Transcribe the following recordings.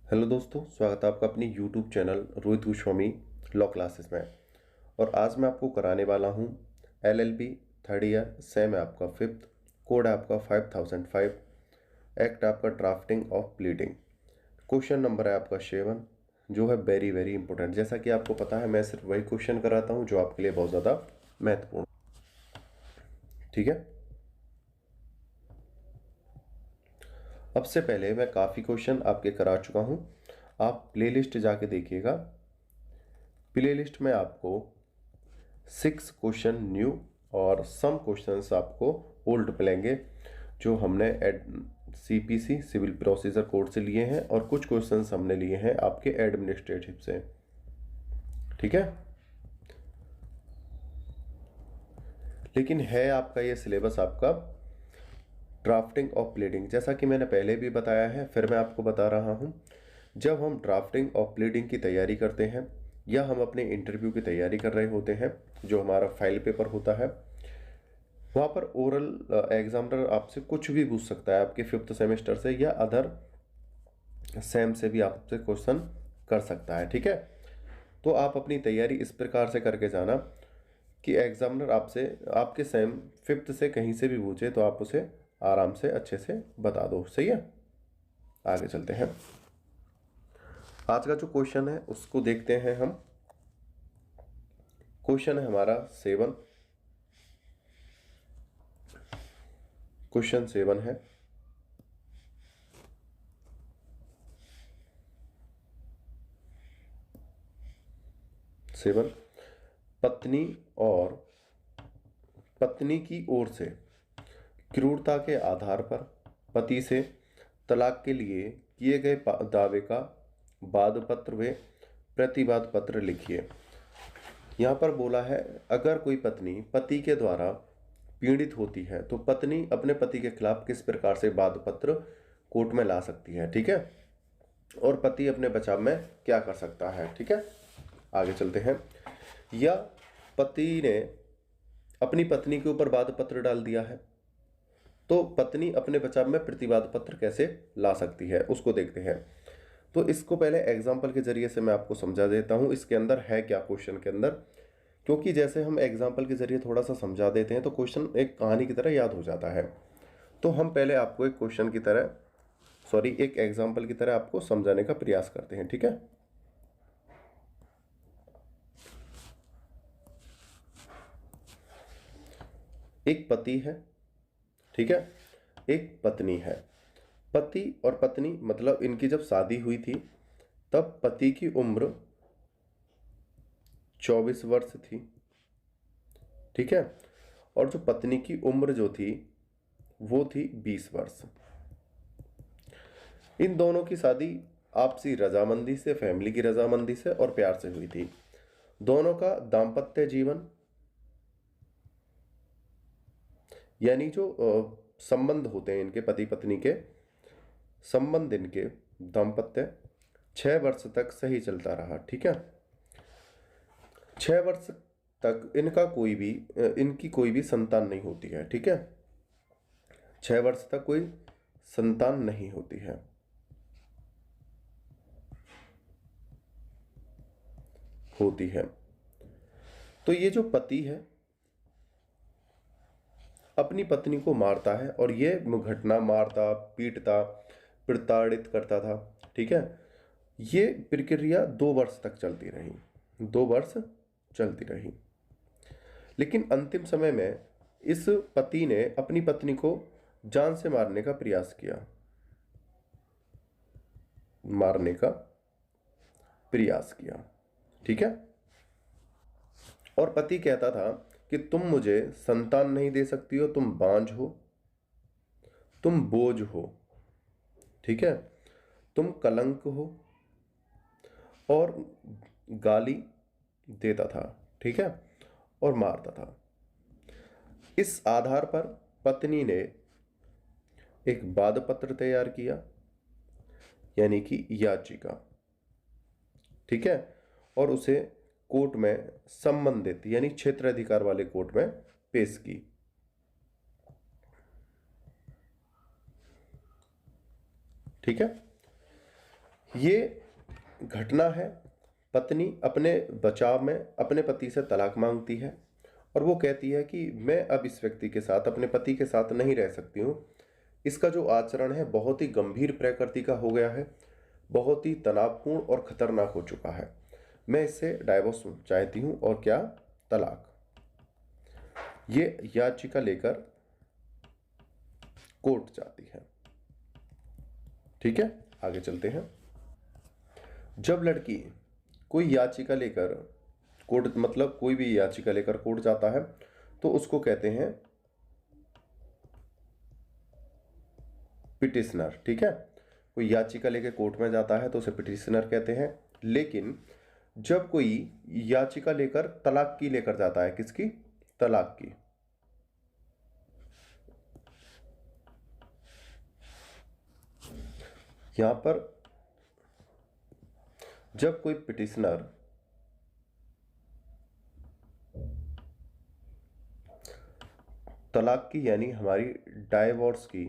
Hello दोस्तों, स्वागत है आपका अपनी YouTube channel Rohit Goswami law classes में। और आज मैं आपको कराने वाला हूँ एलएलबी थर्ड ईयर, सेम है आपका फिफ्थ, कोड है आपका 5005, एक्ट आपका drafting of pleading. Question number है आपका 7, जो है वेरी वेरी इंपॉर्टेंट। जैसा कि आपको पता है, मैं सिर्फ वही क्वेश्चन कराता हूँ जो आपके लिए बहुत ज़्यादा महत्वपूर्ण। ठीक है, अब से पहले मैं काफ़ी क्वेश्चन आपके करा चुका हूँ। आप प्लेलिस्ट जाके देखिएगा। प्लेलिस्ट में आपको 6 क्वेश्चन न्यू और सम क्वेश्चंस आपको ओल्ड मिलेंगे, जो हमने सीपीसी सिविल प्रोसीजर कोड से लिए हैं, और कुछ क्वेश्चंस हमने लिए हैं आपके एडमिनिस्ट्रेटिव से। ठीक है, लेकिन है आपका ये सिलेबस आपका ड्राफ्टिंग ऑफ प्लीडिंग। जैसा कि मैंने पहले भी बताया है, फिर मैं आपको बता रहा हूँ। जब हम ड्राफ्टिंग ऑफ प्लीडिंग की तैयारी करते हैं या हम अपने इंटरव्यू की तैयारी कर रहे होते हैं, जो हमारा फाइल पेपर होता है, वहाँ पर ओरल एग्जामिनर आपसे कुछ भी पूछ सकता है, आपके फिफ्थ सेमेस्टर से या अदर सेम से भी आपसे क्वेश्चन कर सकता है। ठीक है, तो आप अपनी तैयारी इस प्रकार से करके जाना कि एग्जामिनर आपसे आपके सेम फिफ्थ से कहीं से भी पूछे तो आप उसे आराम से अच्छे से बता दो। सही है, आगे चलते हैं। आज का जो क्वेश्चन है उसको देखते हैं हम। क्वेश्चन है हमारा 7। क्वेश्चन 7 है, पत्नी और पत्नी की ओर से क्रूरता के आधार पर पति से तलाक के लिए किए गए दावे का वाद पत्र व प्रतिवाद पत्र लिखिए। यहाँ पर बोला है, अगर कोई पत्नी पति के द्वारा पीड़ित होती है तो पत्नी अपने पति के खिलाफ किस प्रकार से वाद पत्र कोर्ट में ला सकती है। ठीक है, और पति अपने बचाव में क्या कर सकता है। ठीक है, आगे चलते हैं। या पति ने अपनी पत्नी के ऊपर वाद पत्र डाल दिया है, तो पत्नी अपने बचाव में प्रतिवाद पत्र कैसे ला सकती है, उसको देखते हैं। तो इसको पहले एग्जाम्पल के जरिए से मैं आपको समझा देता हूं इसके अंदर है क्या क्वेश्चन के अंदर, क्योंकि जैसे हम एग्जाम्पल के जरिए थोड़ा सा समझा देते हैं तो क्वेश्चन एक कहानी की तरह याद हो जाता है। तो हम पहले आपको एक क्वेश्चन की तरह, सॉरी, एक एग्जाम्पल की तरह आपको समझाने का प्रयास करते हैं। ठीक है, एक पति है, ठीक है, एक पत्नी है। पति और पत्नी मतलब इनकी जब शादी हुई थी तब पति की उम्र 24 वर्ष थी। ठीक है, और जो पत्नी की उम्र जो थी वो थी 20 वर्ष। इन दोनों की शादी आपसी रजामंदी से, फैमिली की रजामंदी से और प्यार से हुई थी। दोनों का दाम्पत्य जीवन, यानी जो संबंध होते हैं इनके पति पत्नी के संबंध, इनके दाम्पत्य 6 वर्ष तक सही चलता रहा। ठीक है, 6 वर्ष तक इनकी कोई भी संतान नहीं होती है। ठीक है, 6 वर्ष तक कोई संतान नहीं होती है। तो ये जो पति है अपनी पत्नी को मारता है, और ये घटना मारता, पीटता, प्रताड़ित करता था। ठीक है, ये प्रक्रिया 2 वर्ष तक चलती रही, 2 वर्ष चलती रही। लेकिन अंतिम समय में इस पति ने अपनी पत्नी को जान से मारने का प्रयास किया, मारने का प्रयास किया। ठीक है, और पति कहता था कि तुम मुझे संतान नहीं दे सकती हो, तुम बांझ हो, तुम बोझ हो, ठीक है, तुम कलंक हो, और गाली देता था। ठीक है, और मारता था। इस आधार पर पत्नी ने एक वाद पत्र तैयार किया, यानी कि याचिका। ठीक है, और उसे कोर्ट में संबंधित यानी क्षेत्र अधिकार वाले कोर्ट में पेश की। ठीक है, ये घटना है, पत्नी अपने बचाव में अपने पति से तलाक मांगती है और वो कहती है कि मैं अब इस व्यक्ति के साथ, अपने पति के साथ नहीं रह सकती हूँ। इसका जो आचरण है बहुत ही गंभीर प्रकृति का हो गया है, बहुत ही तनावपूर्ण और खतरनाक हो चुका है। मैं इससे डाइवोर्स चाहती हूँ और क्या, तलाक। ये याचिका लेकर कोर्ट जाती है। ठीक है, आगे चलते हैं। जब लड़की कोई याचिका लेकर कोर्ट, मतलब कोई भी याचिका लेकर कोर्ट जाता है तो उसको कहते हैं पिटिशनर। ठीक है, कोई याचिका लेकर कोर्ट में जाता है तो उसे पिटिशनर कहते हैं। लेकिन जब कोई याचिका लेकर तलाक की लेकर जाता है, किसकी, तलाक की, यहां पर जब कोई पिटिशनर तलाक की यानी हमारी डाइवोर्स की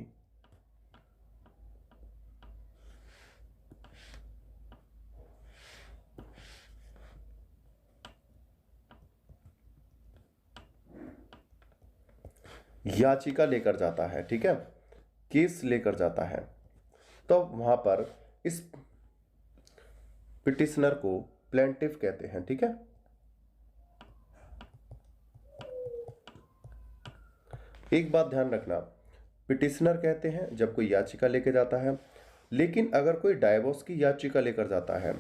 याचिका लेकर जाता है, ठीक है, केस लेकर जाता है, तो वहां पर इस पिटिशनर को प्लेंटिफ कहते हैं। ठीक है, एक बात ध्यान रखना, पिटिशनर कहते हैं जब कोई याचिका लेकर जाता है, लेकिन अगर कोई डाइवोर्स की याचिका लेकर जाता है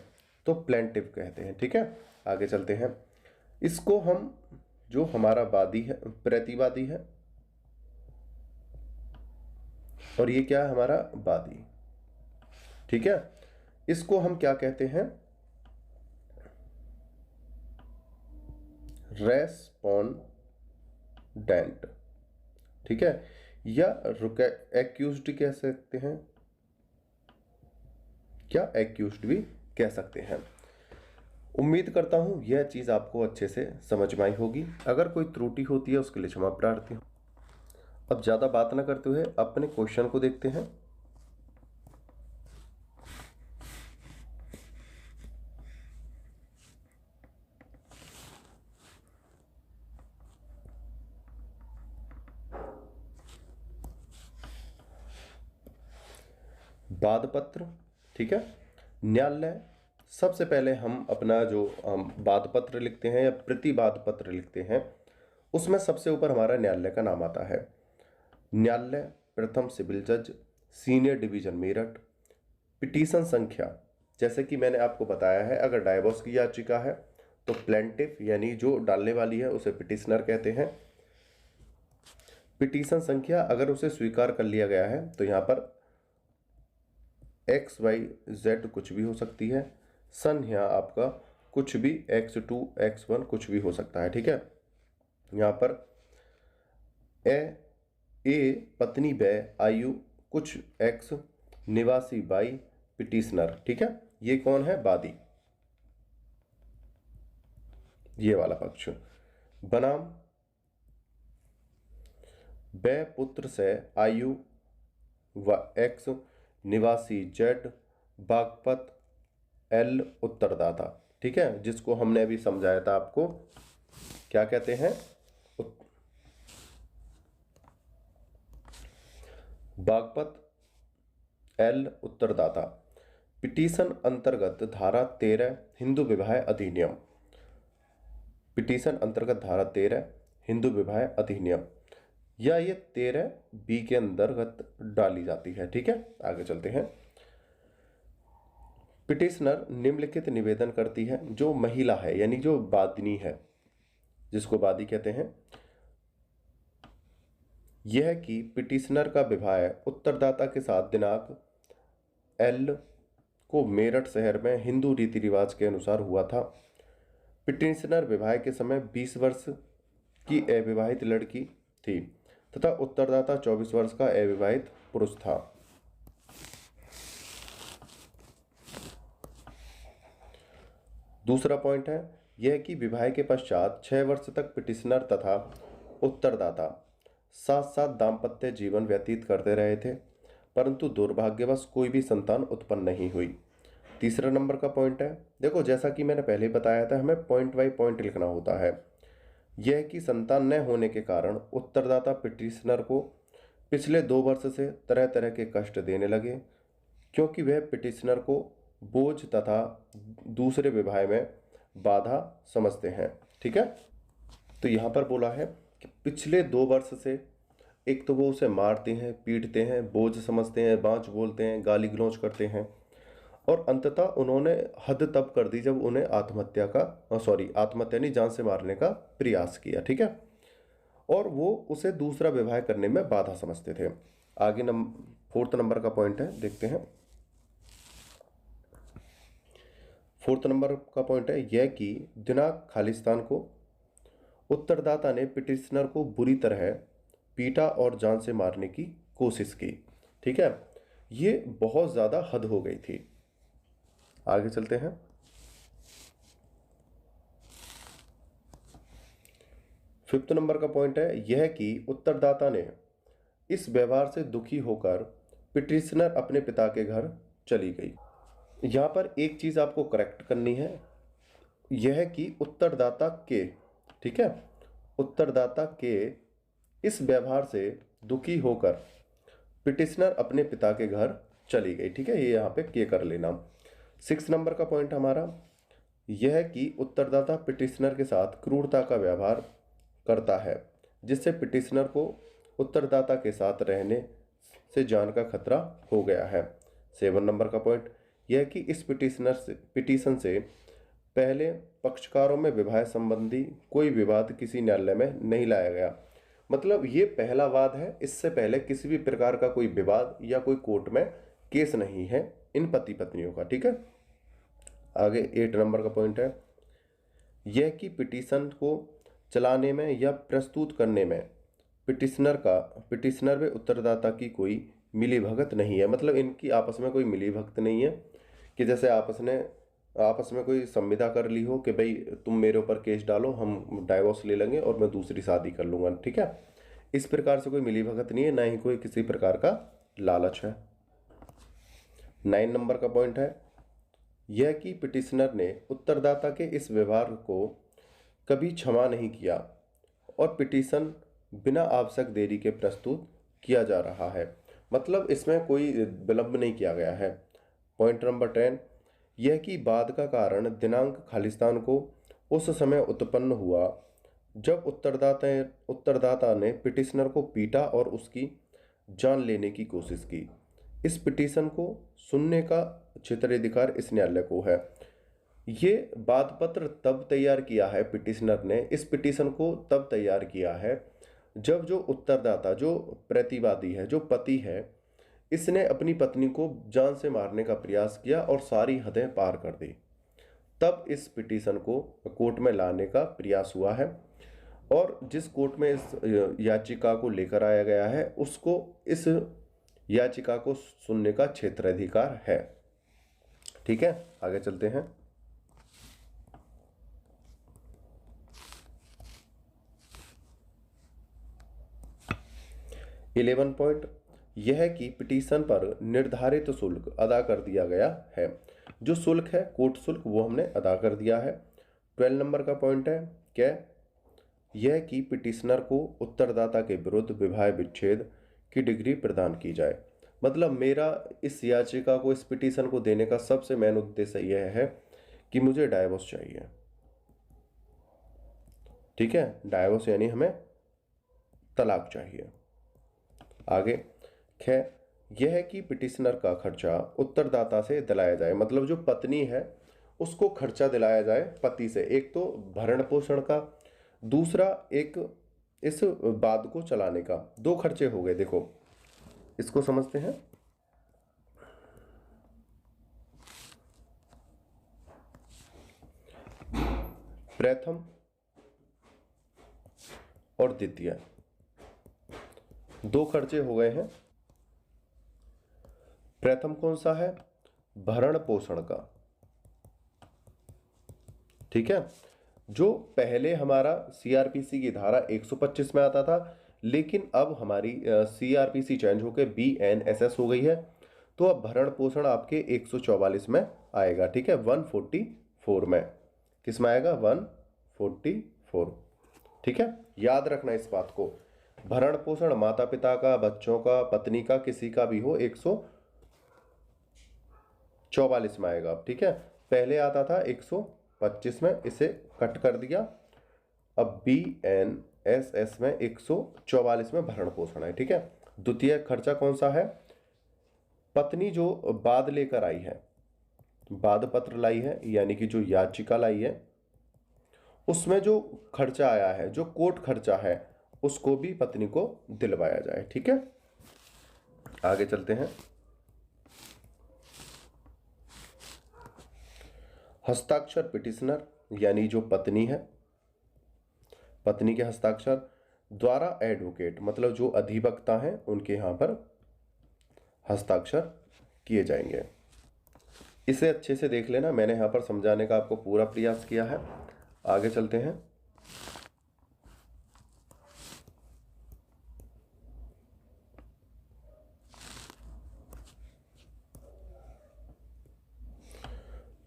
तो प्लेंटिफ कहते हैं। ठीक है, आगे चलते हैं। इसको हम, जो हमारा वादी है, प्रतिवादी है, और ये क्या है, हमारा वादी। ठीक है, इसको हम क्या कहते हैं, रेस्पोंडेंट। ठीक है, या एक्यूज्ड कह सकते हैं, क्या एक्यूज्ड भी कह सकते हैं। उम्मीद करता हूं यह चीज आपको अच्छे से समझ में आई होगी। अगर कोई त्रुटि होती है उसके लिए क्षमा प्रार्थी हूं। अब ज्यादा बात ना करते हुए अपने क्वेश्चन को देखते हैं। वादपत्र। ठीक है, न्यायालय, सबसे पहले हम अपना जो हम वादपत्र लिखते हैं या प्रतिवाद पत्र लिखते हैं, उसमें सबसे ऊपर हमारा न्यायालय का नाम आता है। न्यायालय, प्रथम सिविल जज, सीनियर डिवीजन मेरठ। पिटीशन संख्या, जैसे कि मैंने आपको बताया है, अगर डाइवोर्स की याचिका है तो प्लेंटिफ यानी जो डालने वाली है उसे पिटिशनर कहते हैं। पिटीशन संख्या अगर उसे स्वीकार कर लिया गया है तो यहाँ पर XYZ कुछ भी हो सकती है। सन यहाँ आपका कुछ भी X2 X1 कुछ भी हो सकता है। ठीक है, यहाँ पर ए पत्नी बै आयु कुछ X, निवासी बाई, पिटिशनर। ठीक है, ये कौन है, वादी, ये वाला पक्ष। बनाम बै पुत्र से आयु X, निवासी Z, बागपत L, उत्तरदाता। ठीक है, जिसको हमने अभी समझाया था आपको, क्या कहते हैं, बागपत L, उत्तरदाता। पिटीशन अंतर्गत धारा 13 हिंदू विवाह अधिनियम। पिटीशन अंतर्गत धारा 13 हिंदू विवाह अधिनियम, या ये 13B के अंतर्गत डाली जाती है। ठीक है, आगे चलते हैं। पिटिशनर निम्नलिखित निवेदन करती है, जो महिला है यानी जो वादिनी है, जिसको वादी कहते हैं, यह कि पिटिशनर का विवाह उत्तरदाता के साथ दिनांक L को मेरठ शहर में हिंदू रीति रिवाज के अनुसार हुआ था। पिटिशनर विवाह के समय 20 वर्ष की अविवाहित लड़की थी तथा उत्तरदाता 24 वर्ष का अविवाहित पुरुष था। दूसरा पॉइंट है यह कि विवाह के पश्चात 6 वर्ष तक पिटिशनर तथा उत्तरदाता साथ साथ दाम्पत्य जीवन व्यतीत करते रहे थे, परंतु दुर्भाग्यवश कोई भी संतान उत्पन्न नहीं हुई। तीसरा नंबर का पॉइंट है, देखो जैसा कि मैंने पहले बताया था, हमें पॉइंट बाय पॉइंट लिखना होता है। यह कि संतान न होने के कारण उत्तरदाता पिटिशनर को पिछले 2 वर्ष से तरह तरह के कष्ट देने लगे, क्योंकि वह पिटिशनर को बोझ तथा दूसरे विवाह में बाधा समझते हैं। ठीक है, तो यहाँ पर बोला है कि पिछले 2 वर्ष से एक तो वो उसे मारते हैं, पीटते हैं, बोझ समझते हैं, बाँच बोलते हैं, गाली गलौज करते हैं, और अंततः उन्होंने हद तब कर दी जब उन्हें आत्महत्या नहीं, जान से मारने का प्रयास किया। ठीक है, और वो उसे दूसरा विवाह करने में बाधा समझते थे। आगे 4th नंबर का पॉइंट है, देखते हैं। 4th नंबर का पॉइंट है यह कि दिनांक खालिस्तान को उत्तरदाता ने पिटिशनर को बुरी तरह पीटा और जान से मारने की कोशिश की। ठीक है, ये बहुत ज़्यादा हद हो गई थी। आगे चलते हैं। 5th नंबर का पॉइंट है यह कि उत्तरदाता ने इस व्यवहार से दुखी होकर पिटिशनर अपने पिता के घर चली गई। यहाँ पर एक चीज़ आपको करेक्ट करनी है, यह कि उत्तरदाता के, ठीक है, उत्तरदाता के इस व्यवहार से दुखी होकर पिटिशनर अपने पिता के घर चली गई। ठीक है, ये यहाँ पे के कर लेना। 6 नंबर का पॉइंट हमारा यह कि उत्तरदाता पिटिशनर के साथ क्रूरता का व्यवहार करता है, जिससे पिटिशनर को उत्तरदाता के साथ रहने से जान का खतरा हो गया है। 7 नंबर का पॉइंट यह कि इस पिटीशन से पहले पक्षकारों में विवाह संबंधी कोई विवाद किसी न्यायालय में नहीं लाया गया। मतलब ये पहला वाद है, इससे पहले किसी भी प्रकार का कोई विवाद या कोई कोर्ट में केस नहीं है इन पति पत्नियों का। ठीक है, आगे 8 नंबर का पॉइंट है यह कि पिटीशन को चलाने में या प्रस्तुत करने में पिटिशनर व उत्तरदाता की कोई मिली भगत नहीं है। मतलब इनकी आपस में कोई मिली भगत नहीं है कि जैसे आपस में कोई संविदा कर ली हो कि भाई तुम मेरे ऊपर केस डालो, हम डाइवोर्स ले लेंगे और मैं दूसरी शादी कर लूँगा। ठीक है, इस प्रकार से कोई मिली भगत नहीं है, ना ही कोई किसी प्रकार का लालच है। 9 नंबर का पॉइंट है यह कि पिटिशनर ने उत्तरदाता के इस व्यवहार को कभी क्षमा नहीं किया और पिटीशन बिना आवश्यक देरी के प्रस्तुत किया जा रहा है। मतलब इसमें कोई विलंब नहीं किया गया है। पॉइंट नंबर 10 यह कि बाद का कारण दिनांक खालिस्तान को उस समय उत्पन्न हुआ जब उत्तरदाता ने पिटिशनर को पीटा और उसकी जान लेने की कोशिश की। इस पिटीशन को सुनने का क्षेत्राधिकार इस न्यायालय को है। ये वाद पत्र तब तैयार किया है पिटिशनर ने, इस पिटीशन को तब तैयार किया है जब जो उत्तरदाता, जो प्रतिवादी है, जो पति है, इसने अपनी पत्नी को जान से मारने का प्रयास किया और सारी हदें पार कर दी। तब इस पिटीशन को कोर्ट में लाने का प्रयास हुआ है और जिस कोर्ट में इस याचिका को लेकर आया गया है उसको इस याचिका को सुनने का क्षेत्राधिकार है। ठीक है, आगे चलते हैं। इलेवन पॉइंट यह है कि पिटीशन पर निर्धारित शुल्क अदा कर दिया गया है। जो शुल्क है, कोर्ट शुल्क, वो हमने अदा कर दिया है। 12 नंबर का पॉइंट है क्या, यह कि पिटिशनर को उत्तरदाता के विरुद्ध विवाह विच्छेद की डिग्री प्रदान की जाए। मतलब मेरा इस याचिका को, इस पिटीशन को देने का सबसे मेन उद्देश्य यह है कि मुझे डाइवोर्स चाहिए। ठीक है, डाइवोर्स यानी हमें तलाक चाहिए। आगे यह है कि पिटिशनर का खर्चा उत्तरदाता से दिलाया जाए। मतलब जो पत्नी है उसको खर्चा दिलाया जाए पति से, एक तो भरण पोषण का, दूसरा एक इस वाद को चलाने का। 2 खर्चे हो गए। देखो इसको समझते हैं। प्रथम और द्वितीय 2 खर्चे हो गए हैं। प्रथम कौन सा है, भरण पोषण का। ठीक है, जो पहले हमारा सीआरपीसी की धारा 125 में आता था, लेकिन अब हमारी सीआरपीसी चेंज होकर बीएनएसएस हो गई है, तो अब भरण पोषण आपके 144 में आएगा, ठीक है, 144 में। किस में आएगा? 144, ठीक है। याद रखना इस बात को, भरण पोषण माता पिता का, बच्चों का, पत्नी का, किसी का भी हो 144 में आएगा, ठीक है। पहले आता था 125 में, इसे कट कर दिया। अब BNSS में 144 में भरण पोषण है, ठीक है। द्वितीय खर्चा कौन सा है? पत्नी जो बाद लेकर आई है, बाद पत्र लाई है, यानी कि जो याचिका लाई है, उसमें जो खर्चा आया है, जो कोर्ट खर्चा है, उसको भी पत्नी को दिलवाया जाए, ठीक है। आगे चलते हैं। हस्ताक्षर पिटिशनर यानी जो पत्नी है, पत्नी के हस्ताक्षर द्वारा एडवोकेट मतलब जो अधिवक्ता हैं उनके यहां पर हस्ताक्षर किए जाएंगे। इसे अच्छे से देख लेना, मैंने यहां पर समझाने का आपको पूरा प्रयास किया है। आगे चलते हैं।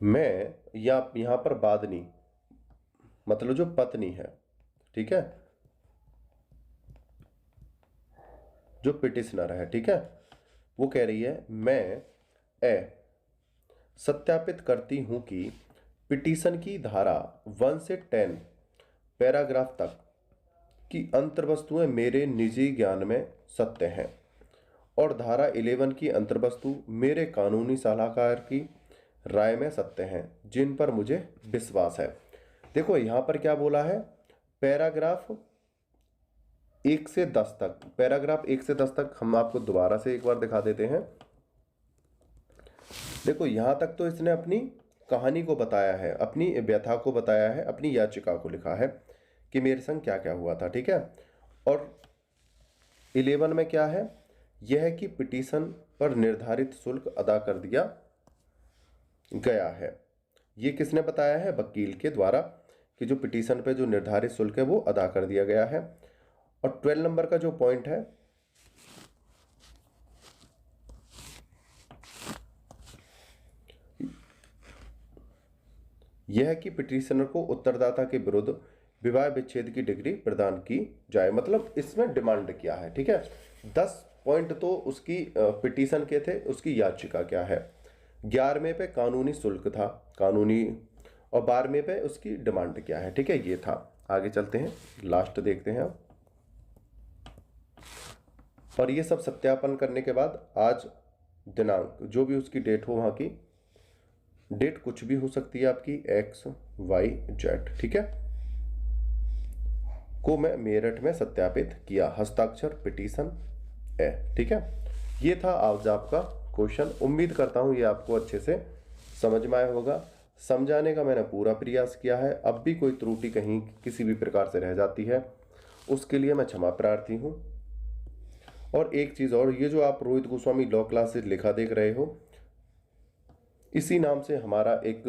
मैं या यहां पर बादनी मतलब जो पत्नी है, ठीक है, जो पिटिशनर है, ठीक है, वो कह रही है मैं सत्यापित करती हूं कि पिटीशन की धारा 1 से 10 पैराग्राफ तक की अंतर्वस्तुएं मेरे निजी ज्ञान में सत्य हैं और धारा 11 की अंतर्वस्तु मेरे कानूनी सलाहकार की राय में सत्य हैं, जिन पर मुझे विश्वास है। देखो यहां पर क्या बोला है, पैराग्राफ 1 से 10 तक, पैराग्राफ 1 से 10 तक हम आपको दोबारा से एक बार दिखा देते हैं। देखो यहां तक तो इसने अपनी कहानी को बताया है, अपनी व्यथा को बताया है, अपनी याचिका को लिखा है कि मेरे संग क्या क्या हुआ था, ठीक है। और 11 में क्या है, यह है कि पिटीशन पर निर्धारित शुल्क अदा कर दिया गया है। ये किसने बताया है? वकील के द्वारा, कि जो पिटीशन पे जो निर्धारित शुल्क है वो अदा कर दिया गया है। और 12 नंबर का जो पॉइंट है, यह है कि पिटीशनर को उत्तरदाता के विरुद्ध विवाह विच्छेद की डिग्री प्रदान की जाए, मतलब इसमें डिमांड क्या है, ठीक है। 10 पॉइंट तो उसकी पिटीशन के थे, उसकी याचिका क्या है। 11वें पे कानूनी शुल्क था, कानूनी, और 12वें पे उसकी डिमांड क्या है, ठीक है, ये था। आगे चलते हैं, लास्ट देखते हैं अब। और ये सब सत्यापन करने के बाद आज दिनांक जो भी उसकी डेट हो, वहां की डेट कुछ भी हो सकती है आपकी XYZ, ठीक है, को मैं मेरठ में सत्यापित किया, हस्ताक्षर पिटीशन है, ठीक है। ये था आज आपका क्वेश्चन। उम्मीद करता हूं ये आपको अच्छे से समझ में आया होगा। समझाने का मैंने पूरा प्रयास किया है। अब भी कोई त्रुटि कहीं किसी भी प्रकार से रह जाती है, उसके लिए मैं क्षमा प्रार्थी हूं। और एक चीज और, ये जो आप रोहित गोस्वामी लॉ क्लासेस लिखा देख रहे हो, इसी नाम से हमारा एक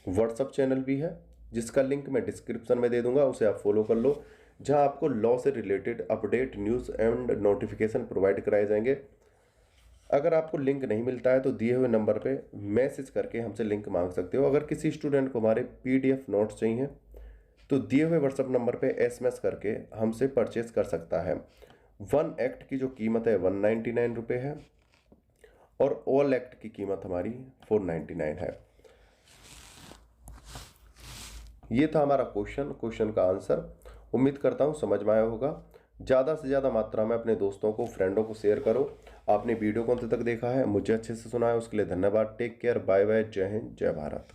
व्हाट्सएप चैनल भी है, जिसका लिंक मैं डिस्क्रिप्शन में दे दूंगा, उसे आप फॉलो कर लो, जहां आपको लॉ से related update, news and notification provide कराए जाएंगे। अगर आपको लिंक नहीं मिलता है तो दिए हुए नंबर पे मैसेज करके हमसे लिंक मांग सकते हो। अगर किसी स्टूडेंट को हमारे PDF नोट्स चाहिए तो दिए हुए व्हाट्सएप नंबर पे SMS करके हमसे परचेज कर सकता है। 1 एक्ट की जो कीमत है 199 रुपये है, और ऑल एक्ट की कीमत हमारी 499 है। ये था हमारा क्वेश्चन का आंसर। उम्मीद करता हूँ समझ में आया होगा। ज़्यादा से ज़्यादा मात्रा में अपने दोस्तों को, फ्रेंडों को शेयर करो। आपने वीडियो को अंत तक देखा है, मुझे अच्छे से सुना है, उसके लिए धन्यवाद। टेक केयर, बाय बाय, जय हिंद, जय भारत।